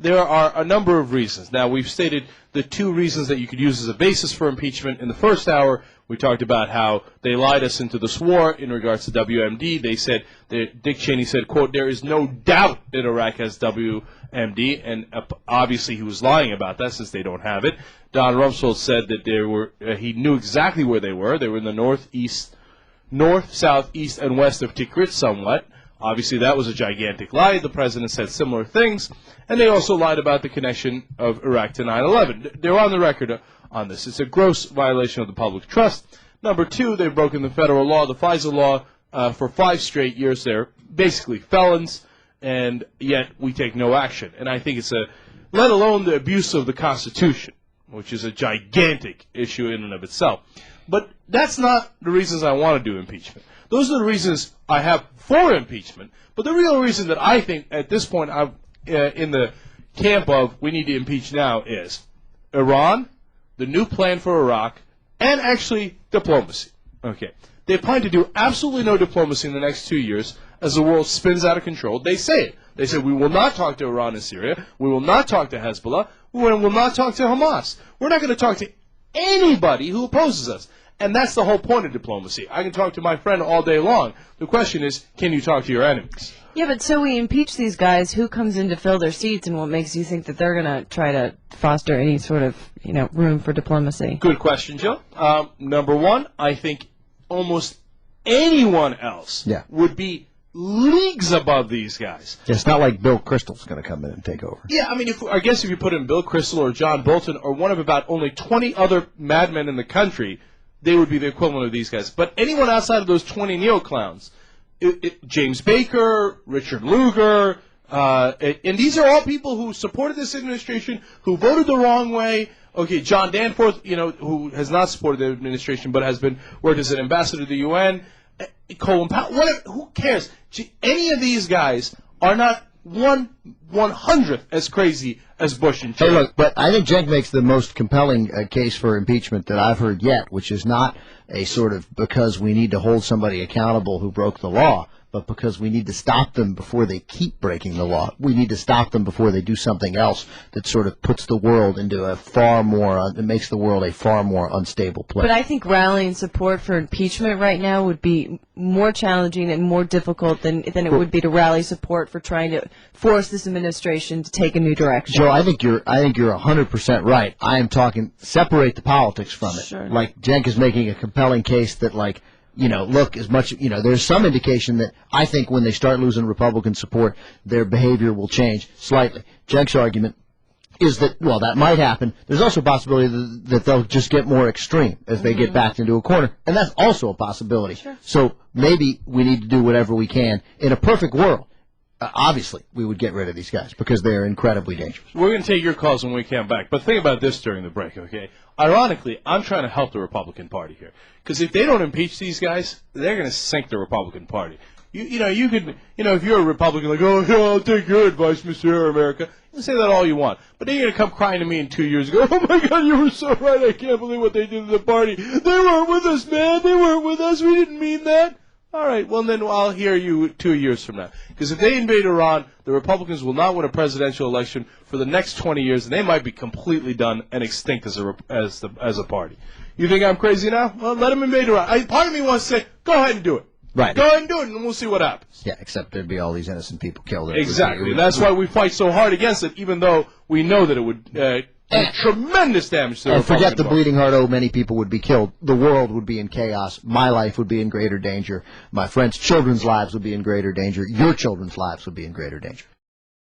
there are a number of reasons. Now, we've stated the two reasons that you could use as a basis for impeachment. In the first hour, we talked about how they lied us into this war in regards to WMD. They said, Dick Cheney said, quote, there is no doubt that Iraq has WMD, and obviously he was lying about that since they don't have it. Don Rumsfeld said that he knew exactly where they were. They were in the north, south, east, and west of Tikrit somewhat. Obviously, that was a gigantic lie. The president said similar things. And they also lied about the connection of Iraq to 9/11. They're on the record on this. It's a gross violation of the public trust. Number two, they've broken the federal law, the FISA law, for 5 straight years. They're basically felons, and yet we take no action. And I think it's let alone the abuse of the Constitution, which is a gigantic issue in and of itself. But that's not the reasons I want to do impeachment. Those are the reasons I have for impeachment. But the real reason that I think at this point I'm in the camp of we need to impeach now is Iran, the new plan for Iraq, and actually diplomacy. Okay. They plan to do absolutely no diplomacy in the next 2 years as the world spins out of control. They say it. They say we will not talk to Iran and Syria. We will not talk to Hezbollah. We will not talk to Hamas. We're not going to talk to anybody who opposes us. And that's the whole point of diplomacy. I can talk to my friend all day long. The question is, can you talk to your enemies? Yeah, but so we impeach these guys. Who comes in to fill their seats, and what makes you think that they're going to try to foster any sort of, room for diplomacy? Good question, Joe. Number one, I think almost anyone else would be leagues above these guys. It's not like Bill Kristol's going to come in and take over. Yeah, I mean, I guess if you put in Bill Kristol or John Bolton or one of about only 20 other madmen in the country, they would be the equivalent of these guys. But anyone outside of those 20 neo-clowns, James Baker, Richard Lugar, and these are all people who supported this administration, who voted the wrong way. Okay, John Danforth, who has not supported the administration but has been worked as an ambassador to the UN. Colin Powell, whatever, who cares? Any of these guys are not 1/100th as crazy as Bush and Cheney. Hey, look, but I think Cenk makes the most compelling case for impeachment that I've heard yet, which is not a sort of because we need to hold somebody accountable who broke the law, but because we need to stop them before they keep breaking the law. We need to stop them before they do something else that sort of puts the world into it makes the world a far more unstable place. But I think rallying support for impeachment right now would be more challenging and more difficult than it would be to rally support for trying to force this administration to take a new direction. Joe, I think you're 100% right. I am talking separate the politics from it. Sure. Like Cenk is making a compelling case that look, as much, there's some indication that I think when they start losing Republican support, their behavior will change slightly. Cenk's argument is that, that might happen. There's also a possibility that they'll just get more extreme as they get backed into a corner, and that's also a possibility. Sure. So maybe we need to do whatever we can. In a perfect world, obviously, we would get rid of these guys because they're incredibly dangerous. We're going to take your calls when we come back. But think about this during the break, okay? Ironically, I'm trying to help the Republican Party here. Because if they don't impeach these guys, they're going to sink the Republican Party. You could, if you're a Republican, like, oh, yeah, I'll take your advice, Mr. America. You can say that all you want. But then you're going to come crying to me in 2 years and go, oh, my God, you were so right. I can't believe what they did to the party. They weren't with us, man. They weren't with us. We didn't mean that. All right, well, then I'll hear you 2 years from now. Because if they invade Iran, the Republicans will not win a presidential election for the next 20 years, and they might be completely done and extinct as a party. You think I'm crazy now? Well, let them invade Iran. Part of me wants to say, go ahead and do it. Right. Go ahead and do it, and we'll see what happens. Yeah, except there'd be all these innocent people killed. Exactly, and that's why we fight so hard against it, even though we know that it would do tremendous damage to the Republican forget the bleeding heart, many people would be killed. The world would be in chaos. My life would be in greater danger. My friends' children's lives would be in greater danger. Your children's lives would be in greater danger.